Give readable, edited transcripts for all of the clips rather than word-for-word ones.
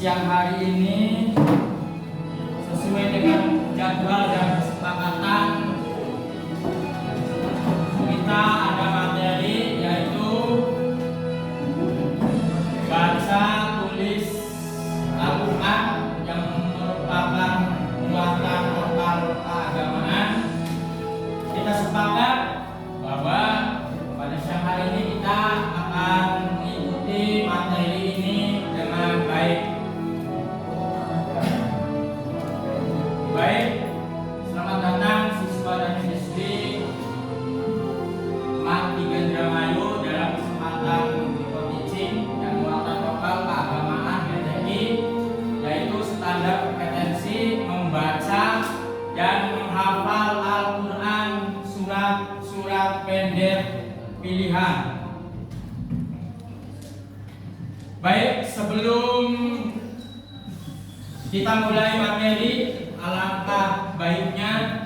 siang hari ini sesuai dengan jadwal dan kesepakatan kita ada materi yaitu baca tulis Al-Quran yang merupakan muatan lokal keagamaan. Kita sepakat bahwa pada siang hari ini kita akan mengikuti materi ini dengan baik. Selamat datang siswa dan siswi MAT 3 Indramayu dalam kesempatan teaching dan muatan lokal keagamaan GTI, yaitu standar kompetensi membaca dan menghafal Al-Quran surat pendek pilihan. Baik, sebelum kita mulai materi, alangkah baiknya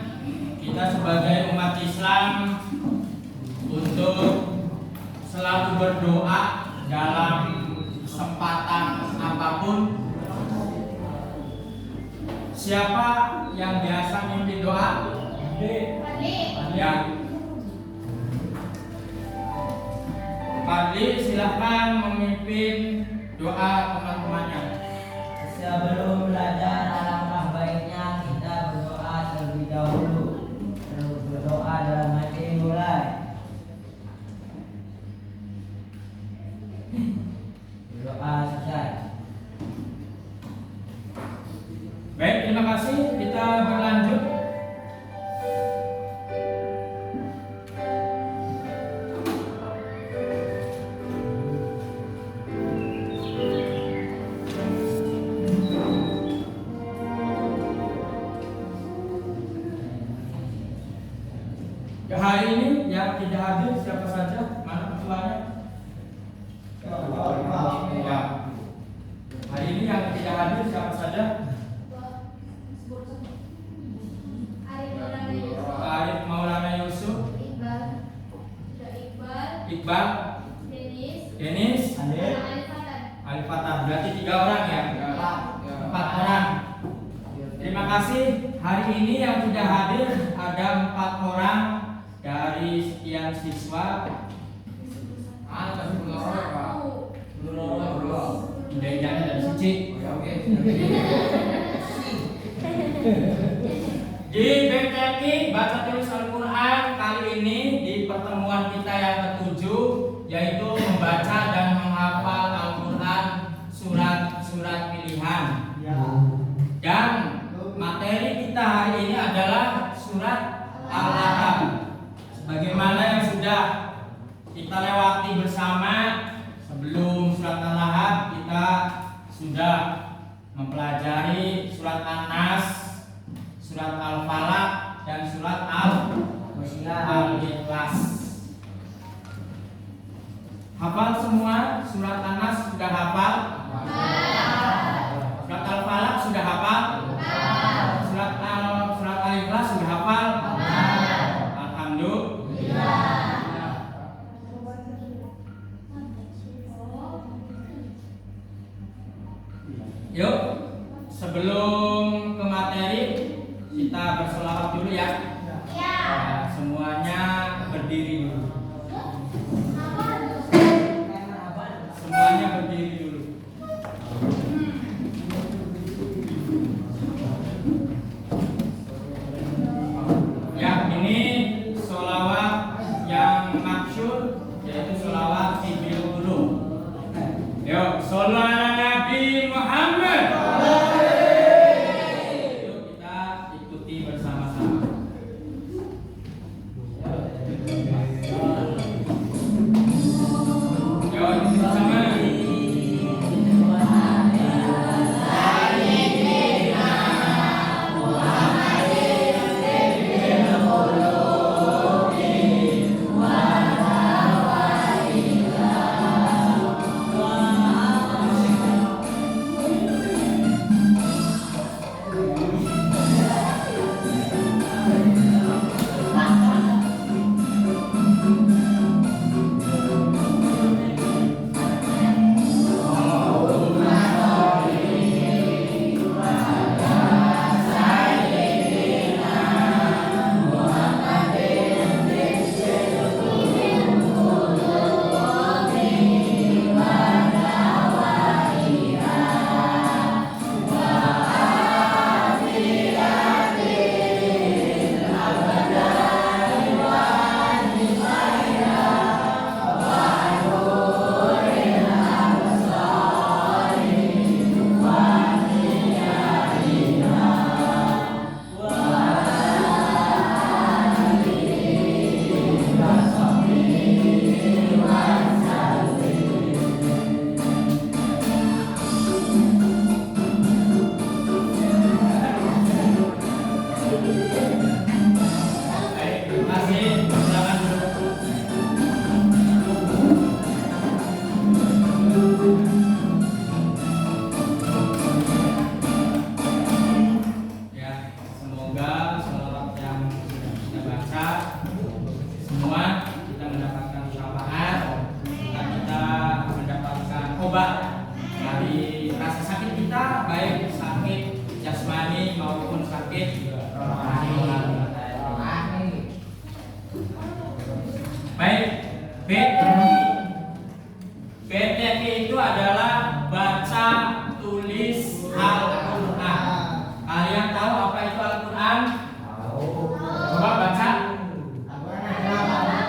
kita sebagai umat Islam untuk selalu berdoa dalam kesempatan apapun. Siapa yang biasa memimpin doa? Ya. Fadli, silahkan memimpin doa teman-temannya. Sebelum belajar, alangkah baiknya kita berdoa terlebih dahulu. Terus berdoa dalam hati mulai. Berdoa selesai. Baik, terima kasih. Kita berlanjut. Hari ini yang tidak hadir siapa saja? Mana ketuanya? Ya. Hari ini yang tidak hadir siapa saja? Arif Maulana Yusuf, Iqbal, Denis, Alif Fatah. Berarti 3 orang ya? 4 orang. Terima kasih. Hari ini yang tidak hadir ada 4 orang dari sekian siswa. Jangan dari Suci. Di BTI baca tulis Al-Quran kali ini di pertemuan kita yang ke-7, yaitu membaca dan menghafal Al-Quran surat-surat pilihan. Dan materi kita hari ini adalah surat Al-Lahab. Bagaimana yang sudah kita lewati bersama, sebelum surat Al-Lahab kita sudah mempelajari surat An-Nas, surat Al-Falaq, dan surat Al-Ikhlas. Hafal semua? Surat An-Nas sudah hafal? Surat Al-Falaq sudah hafal? Surat Al-Ikhlas sudah hafal? Alhamdulillah. berobat dari rasa sakit kita, baik sakit jasmani maupun sakit rohani. Baik, BTQ itu adalah baca tulis Al-Quran. Kalian tahu apa itu Al-Quran? Coba baca. Al-Quran adalah kalamullah, firman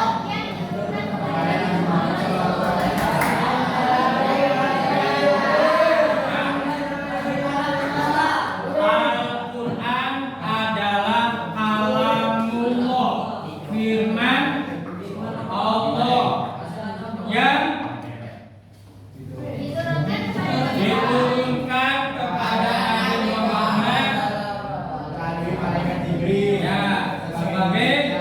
Allah yang diturunkan kepada Nabi Muhammad ya, sebagai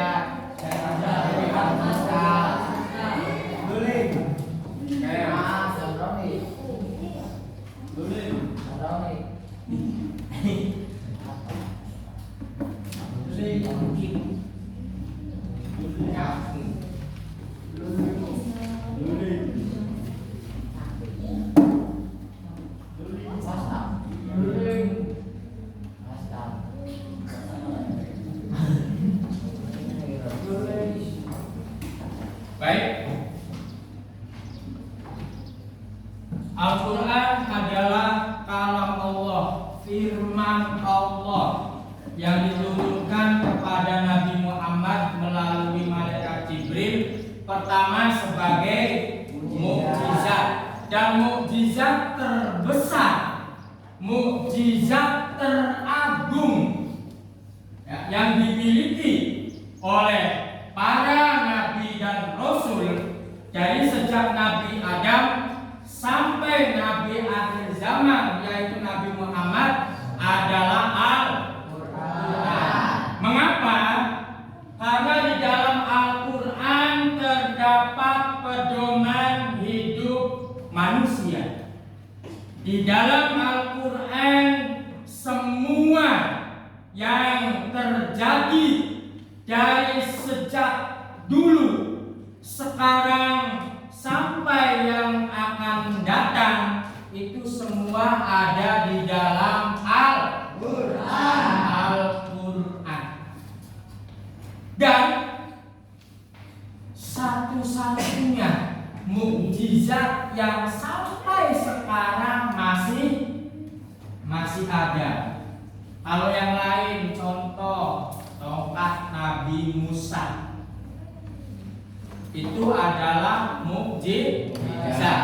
baik. Al-Quran adalah kalam Allah, firman Allah yang diturunkan kepada Nabi Muhammad melalui malaikat Jibril. Pertama sebagai mukjizat, dan mukjizat terbesar, mukjizat teragung ya, yang dimiliki oleh para nabi dan rasul dari sejak Nabi Adam sampai Nabi akhir zaman, yaitu Nabi Muhammad, adalah Al-Quran. Mengapa? Karena di dalam Al-Quran terdapat pedoman hidup manusia. Di dalam Al-Quran semua yang terjadi dari sejak dulu, sekarang sampai yang akan datang itu semua ada di dalam Al-Quran. Dan satu-satunya mukjizat yang sampai sekarang masih ada. Kalau yang lain, contoh tongkat Nabi Musa, itu adalah mukjizat.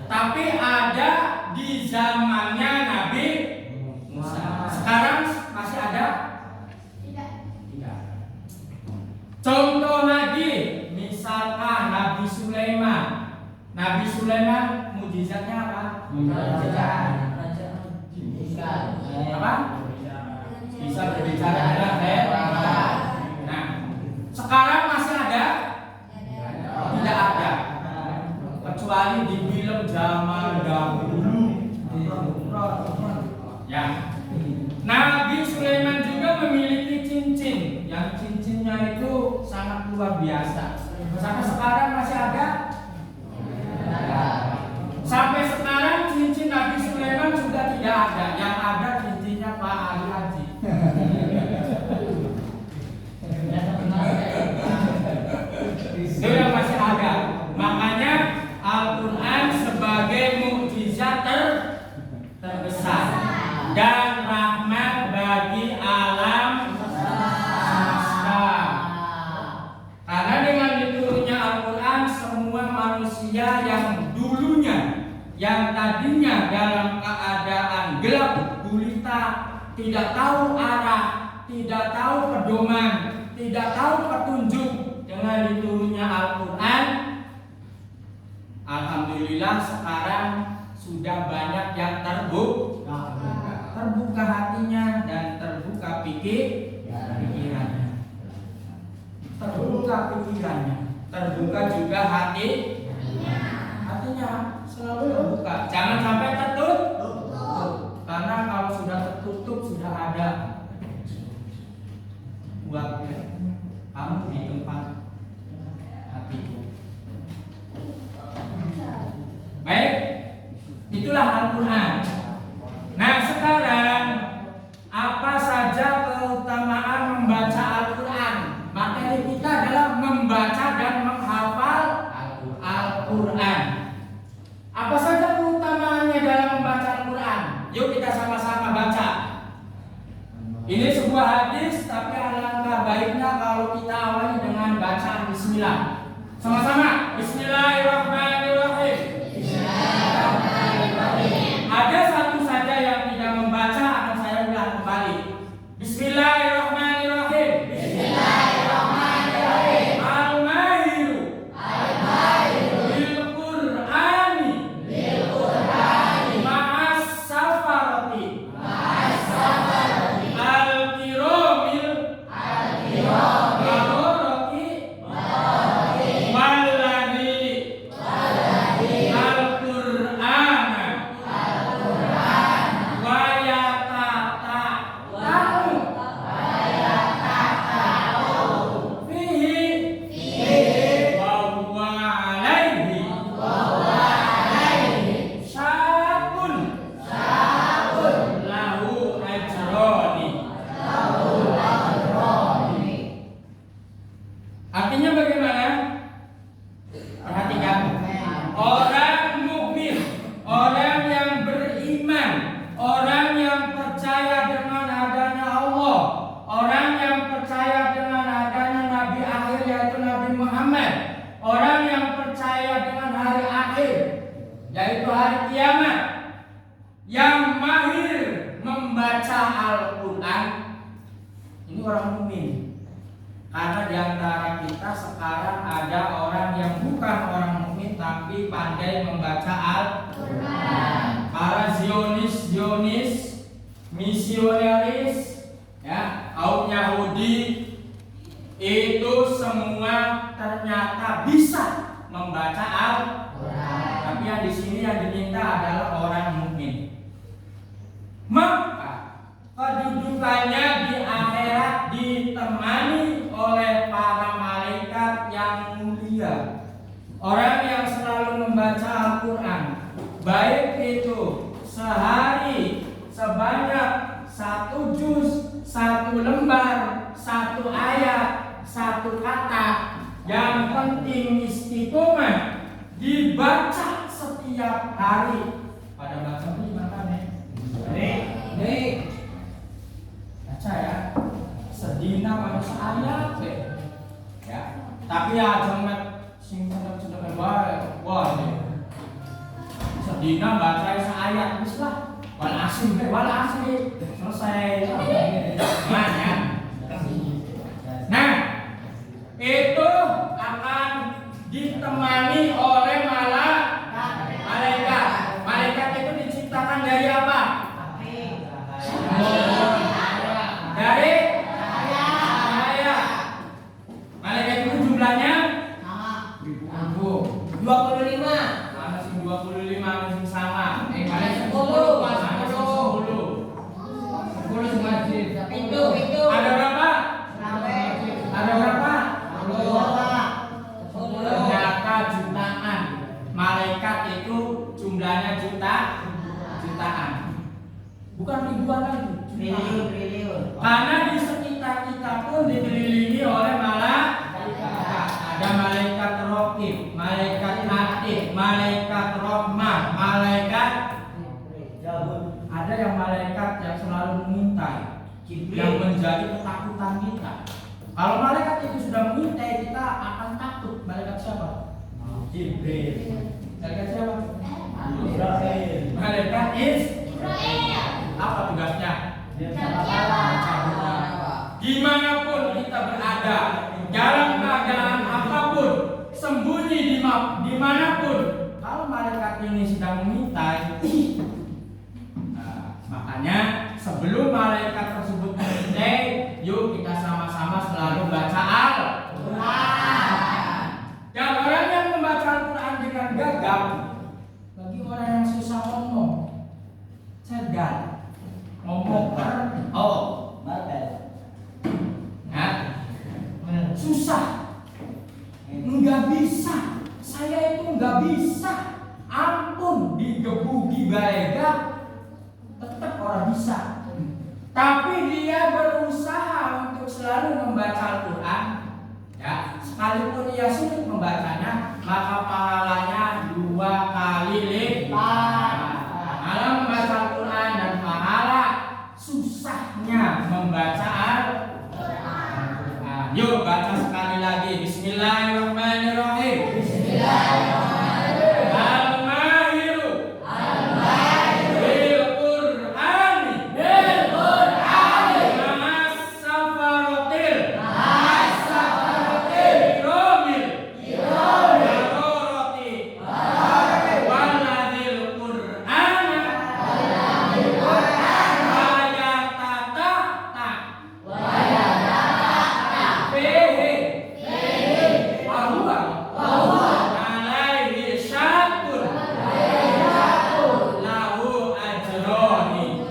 Tapi ada di zamannya Nabi Musa. Sekarang masih ada? Tidak. Contoh lagi, misalkan Nabi Sulaiman. Nabi Sulaiman mukjizatnya apa? Apa? Bisa berbicara dengan hewan. Nah, sekarang masih ada? Tidak ada. Kecuali di film zaman dahulu. Ya. Nabi Sulaiman juga memiliki cincin, yang cincinnya itu sangat luar biasa. Sampai sekarang masih ada? Sampai sekarang cincin Nabi Sulaiman sudah tidak ada. Yang ada cincinnya Pak Ali Haji. Itu yang masih ada. Makanya Al-Quran sebagai mukjizat terbesar dan rahmat bagi alam semesta. Karena dengan diturunnya Al-Quran, semua manusia yang dulunya, yang tadinya dalam keadaan gelap gulita, tidak tahu arah, tidak tahu pedoman, tidak tahu petunjuk, dengan diturunnya Al-Quran, alhamdulillah sekarang sudah banyak yang terbuka hatinya dan terbuka pikirannya. Terbuka pikirannya, terbuka juga hatinya selalu terbuka. Jangan sampai tertutup. Karena kalau sudah tertutup, sudah ada buat kamu di tempat hatiku. alangkah baiknya kalau kita awali dengan bacaan bismillah. Sama-sama. Bismillahirrahmanirrahim. Ada satu saja yang tidak membaca, akan saya ulang kembali. Bismillahirrahmanirrahim. Al-Mahiru bil Qur'ani ma'as safarati al-kiramil barorati walladhi al-Qur'ana wa yatata'u fihi wa huwa alaihi syakun lahu ajroni. Artinya bagaimana? Perhatikan. Orang mukmin, orang yang beriman, orang yang percaya dengan adanya Allah, orang yang percaya dengan adanya Nabi akhir yaitu Nabi Muhammad, orang yang percaya dengan hari akhir yaitu hari kiamat, yang mahir membaca Al-Quran, ini orang mukmin. Karena di antara kita sekarang ada orang yang bukan orang mukmin tapi pandai membaca Al-Quran. Para Zionis, misionaris, ya, kaum Yahudi itu semua ternyata bisa membaca Al-Quran. Tapi yang di sini yang diminta adalah orang mukmin. Maka kedudukannya di akhirat ditemani oleh para malaikat yang mulia, orang yang selalu membaca Al-Quran, baik itu sehari sebanyak 1 juz, 1 lembar, 1 ayat, 1 kata. Yang penting istiqomah dibaca setiap hari. Pada baca ini makanya nih baca ya, sedina manusia ayat ya. Tapi ya jangan singkat sudah wah ini sedina baca seayat bislah wal asri selesai. Nah itu akan ditemani oleh malaikat. Malaikat itu diciptakan dari apa? Dari cahaya. Malaikat itu jumlahnya 25. Mana sih 25 masih sama? Malaikat 10 Pintu. Ada berapa? Ada berapa? 10. Ternyata jutaan. Malaikat itu jumlahnya jutaan. Bukan ribuan lagi. Triliun. Karena di sekitar kita pun dikelilingi oleh malaikat. Ada malaikat Raqib, malaikat Atid, malaikat Rahmah, malaikat ada yang malaikat yang selalu mengintai, yang menjadi ketakutan kita. Kalau malaikat itu sudah mengintai kita akan takut. Malaikat siapa? Jibril. Malaikat siapa? Israel. Malaikat Israel. Apa tugasnya? Dimanapun kita berada, dalam keadaan apapun, sembunyi dimanapun, kalau malaikat ini sedang mengintai, makanya sebelum malaikat tersebut mengintai, yuk kita sama-sama selalu baca Al-Quran. Dan orang yang membaca Al-Quran dengan gagap, bagi orang yang susah ngomong, cerdas, ngomong susah, nggak bisa, saya itu nggak bisa, ampun digebuki baega, tetap orang bisa. Tapi dia berusaha untuk selalu membaca Al-Quran, ya, sekalipun ia sulit membacanya, maka pahalanya 2 kali lipat. Pahala membaca Al-Quran dan pahala susahnya membaca Al-Quran. Yuk baca sekali lagi. Bismillahirrahmanirrahim. Al-Mahiru bil Qur'ani ma'as safarotil kiromil baroroti waladil Qur'ana wayatata Fehe Wahuwa Alaihi syakun Lahu ajroni.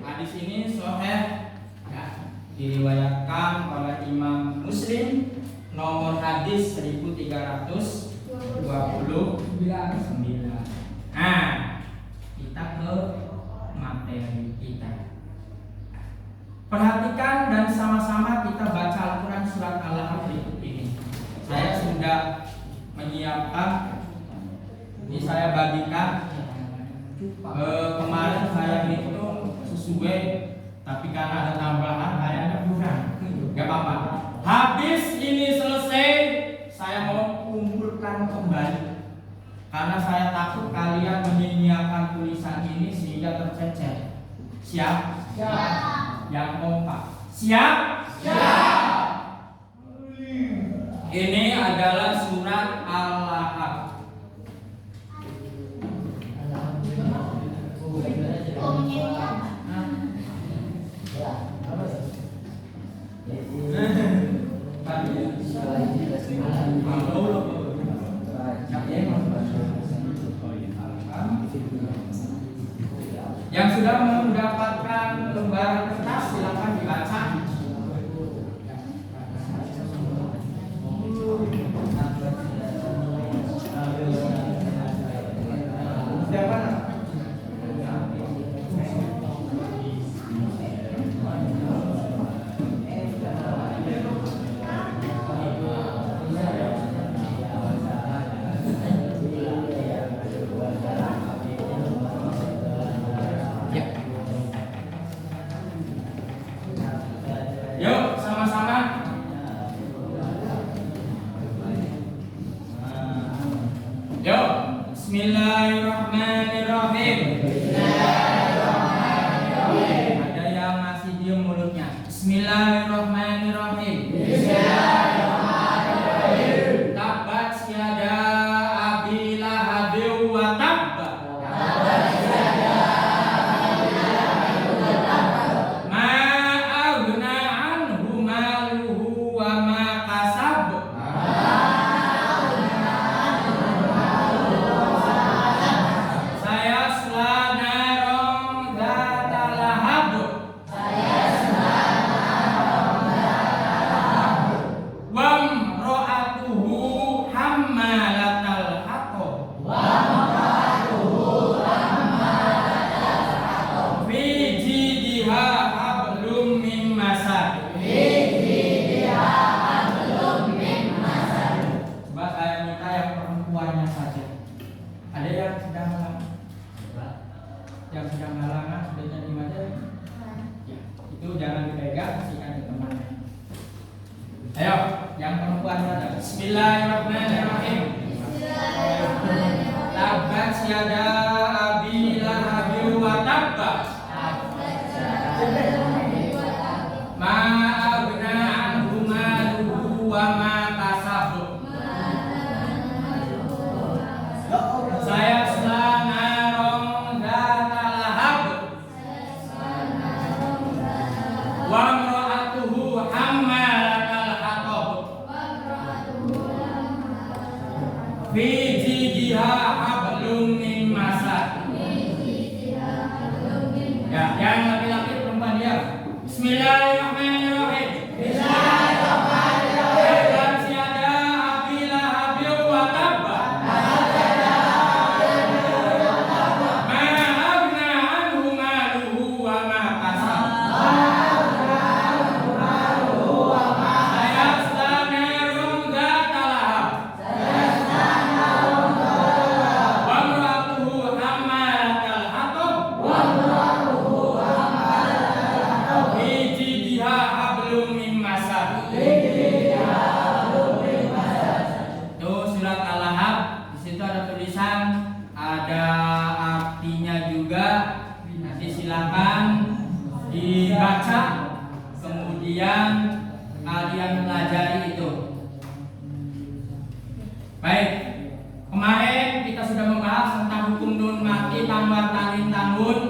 Hadis ini sahih ya, diriwayatkan oleh Imam Muslim, nomor hadis 1329. Nah, kita ke materi kita. Perhatikan dan sama-sama kita baca Al-Quran surat Al-Lahab berikut ini. Saya sudah menyiapkan, ini saya bagikan. Kemarin saya hitung sesuai, tapi karena ada tambahan kayaknya kurang. Gak apa-apa. Habis ini selesai, saya mau kumpulkan kembali. Karena saya takut kalian menyia-nyiakan tulisan ini sehingga tercecer. Siap? Siap. Yang kompak. Siap? Siap. Ini adalah surat Al-Lahab. Yang sudah mendapatkan lembaran kertas silakan dibaca. Yuk sama-sama. Yuk, Bismillahirrahmanirrahim. Ada yang masih diem mulutnya. Bismillahirrahmanirrahim. Tabat yada abi lahabin wa tabba. Ma aghna anhu maluhu wa ma kasab. Sayasla naron dzata lahab. Wa imra'atuhu hammalatal hatab. Fi jidiha hablum min masad. Coba saya minta yang perempuannya saja. Ada yang sedang halangan? Yang sedang halangan sudah jadi materi? Ya, itu jangan dipegang, kasihkan ke temannya. Ayo, yang perempuan saja. Bismillahirrahmanirrahim. Tabat yada abi lahabin wa tabba. Ma aghna anhu maluhu wa ma kasab. Sayasla naron dzata lahab. Wa imra'atuhu hammalatal hatab. Fi jidiha hablum min masad. membaca, kemudian kalian pelajari itu. Baik, kemarin kita sudah membahas tentang hukum nun mati, tanwin, tanwin, tanwun.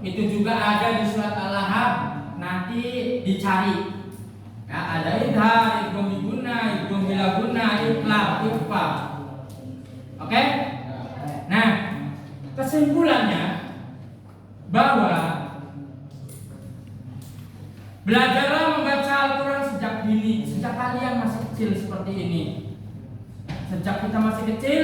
Itu juga ada di surat Al-Lahab. Nanti dicari. Ya, ada idhar, idgham biguna, idgham bilaguna, itlaq, ikhfa. Oke? Nah, kesimpulannya bahwa belajarlah membaca Al-Quran sejak dini, sejak kalian masih kecil seperti ini. Sejak kita masih kecil,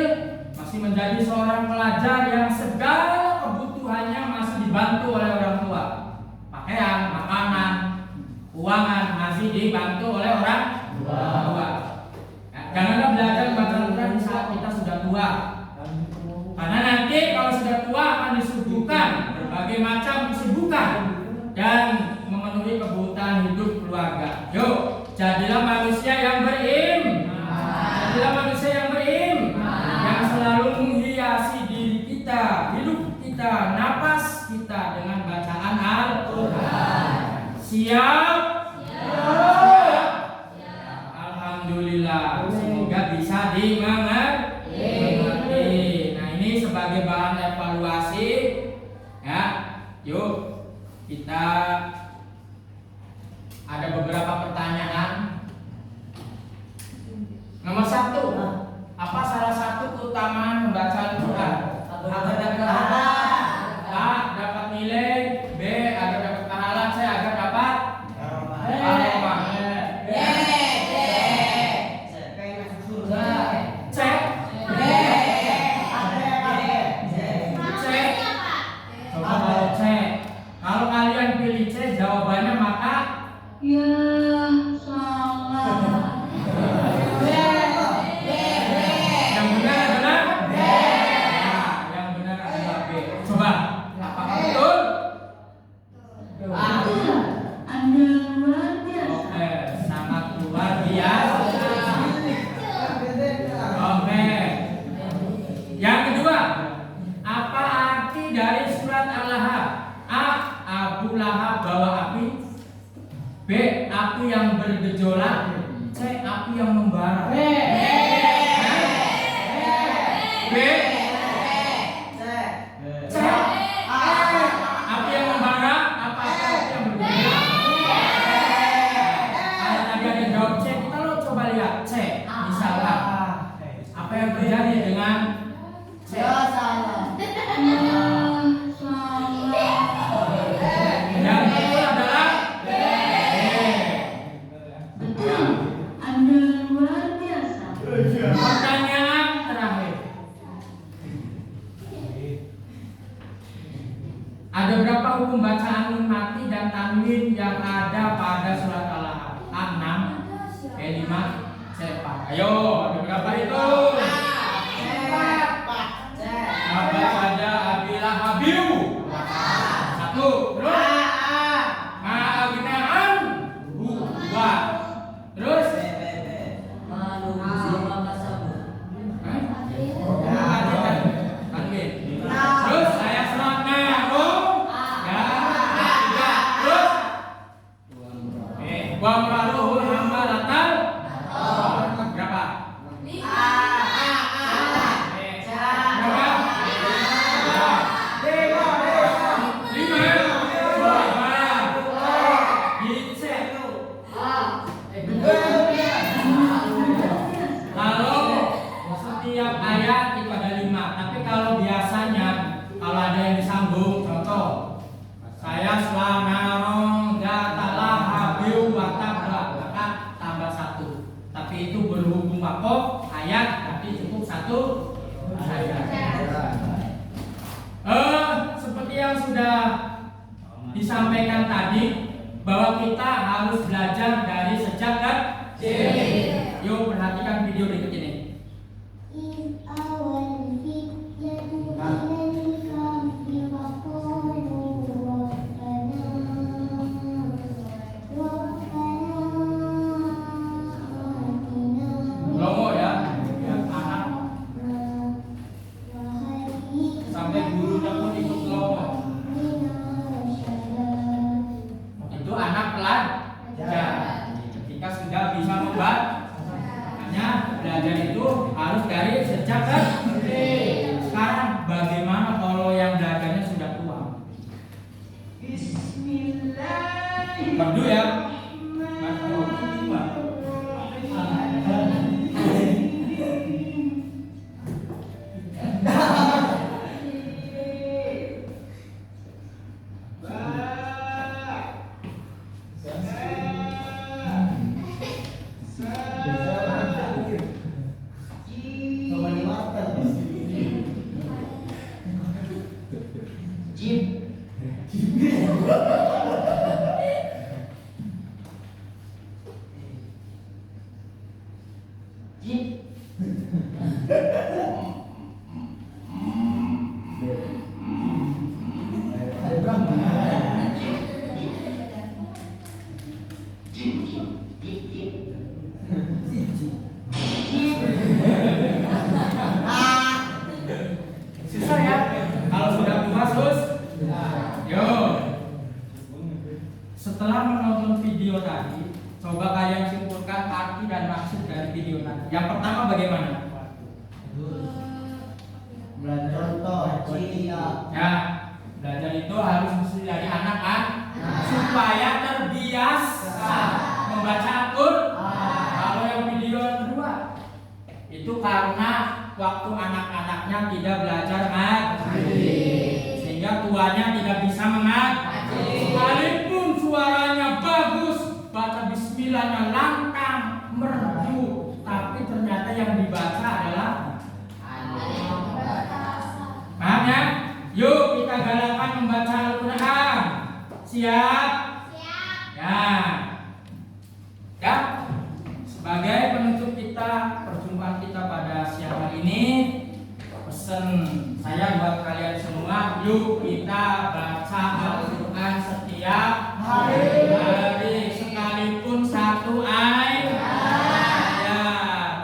masih menjadi seorang pelajar yang segala kebutuhannya masih dibantu oleh orang tua. Pakaian, makanan, keuangan masih dibantu oleh orang tua. Nah, janganlah belajar membaca Al-Quran di saat kita sudah tua. Karena nanti kalau sudah tua akan disuguhkan berbagai macam kesibukan dan memenuhi kebutuhan hidup keluarga. Yuk, jadilah manusia yang berilmu. Jadilah manusia yang berilmu, yang selalu menghiasi diri kita, hidup kita, napas kita dengan bacaan Al-Quran. Siap? Siap. Alhamdulillah. Semoga bisa dimengerti. Nah, ini sebagai bahan evaluasi, ya. Yuk, kita ada beberapa pertanyaan. Nomor 1, apa salah satu keutamaan membaca Al-Quran? Agar dapat pahala. A. Dapat nilai. B. Agar dapat pahala. C. Agar dapat pahala. C. Coba kalau C. Kalau kalian pilih C, jawabannya maka Ya, salah. yang benar adalah B. Nah, yang benar adalah B. Coba, apakah betul? Anda luar biasa. Oke, sangat luar biasa. Oke. Yang kedua, apa arti dari surat Al-Lahab? A. Abu Lahab bawa api. B. Api yang bergejolak. C. Api yang membara. B. C. Api yang membara. Apa api yang bergejolak? Kalau tadi ada jawab C, kita lo coba lihat C. Misalkan apa yang terjadi dengan C? Ya, salah. Yang betul adalah B. Betul. Anda luar biasa. Pertanyaan terakhir. Ada berapa hukum bacaan nun mati dan tanwin yang ada pada surat Al-Lahab? A 6, B 5, C 4. Ayo, ada berapa itu? Apa saja abilah habiu? 1. Terus? Ma'agnahan? 2. Terus? Tanwin. Terus saya serangnya rum. Ya. 3. Terus? Wa ma'ruhul hamalatal. Berapa? Kalau setiap ayat itu ada 5, tapi kalau biasanya kalau ada yang disambung, contoh saya selanarong datalah habiu watabla, maka tambah 1. Tapi itu berhubung wakaf ayat, tapi cukup 1 ayat. Seperti yang sudah disampaikan tadi, bahwa kita harus belajar dari sejak kecil. Yuk perhatikan video berikut ini. Lomo ya. belajar itu harus dari sejak kecil. Sekarang bagaimana kalau yang belajarnya sudah tua? Merdu ya. Susah ya. Kalau sudah tua sus. Yo. Setelah menonton video tadi, coba kalian simpulkan arti dan maksud dari video tadi. Yang pertama bagaimana? Belajar Ya, belajar itu harus mesti dari anak-anak supaya terbiasa membaca Al-Quran. Kalau yang video yang kedua itu karena waktu anak-anaknya tidak belajar ngaji, sehingga tuanya tidak bisa mengaji. Sekalipun suaranya bagus, baca bismillahnya lantang, merdu, tapi ternyata yang dibaca adalah paham ya? Yuk kita galakan membaca Al-Quran. Siap? Siap. Ya. Sebagai penutup kita, perjumpaan kita pada siang hari ini, pesan saya buat kalian semua, yuk kita baca Al-Quran setiap hari, sekalipun satu ayat. Ya,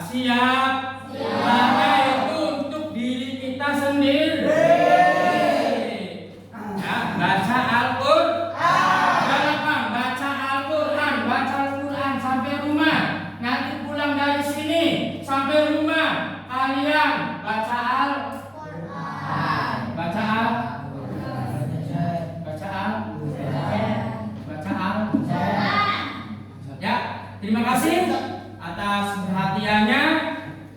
siap? Karena itu untuk diri kita sendiri. Ya, baca Al-Quran. Baca Al-Quran sampai rumah. Nanti pulang dari sini sampai rumah kalian baca Al-Quran. Baca Al-Quran. Ya, terima kasih atas perhatiannya.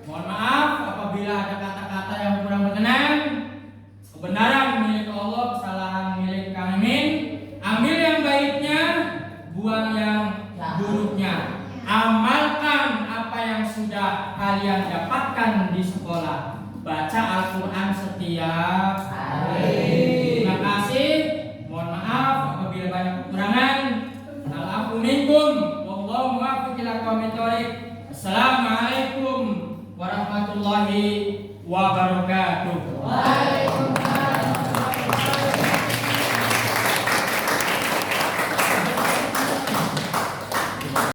Mohon maaf apabila ada kata-kata yang kurang berkenan. Kebenaran milik Allah, kesalahan milik kami. Ambil yang baiknya, buang yang buruknya. Amalkan apa yang sudah kalian dapatkan di sekolah. Baca Al-Quran setiap hari. Terima kasih. Mohon maaf apabila banyak kekurangan. Al-afu minkum. Wallahu muwaffiq ila aqwamit thoriq. Assalamualaikum warahmatullahi wabarakatuh.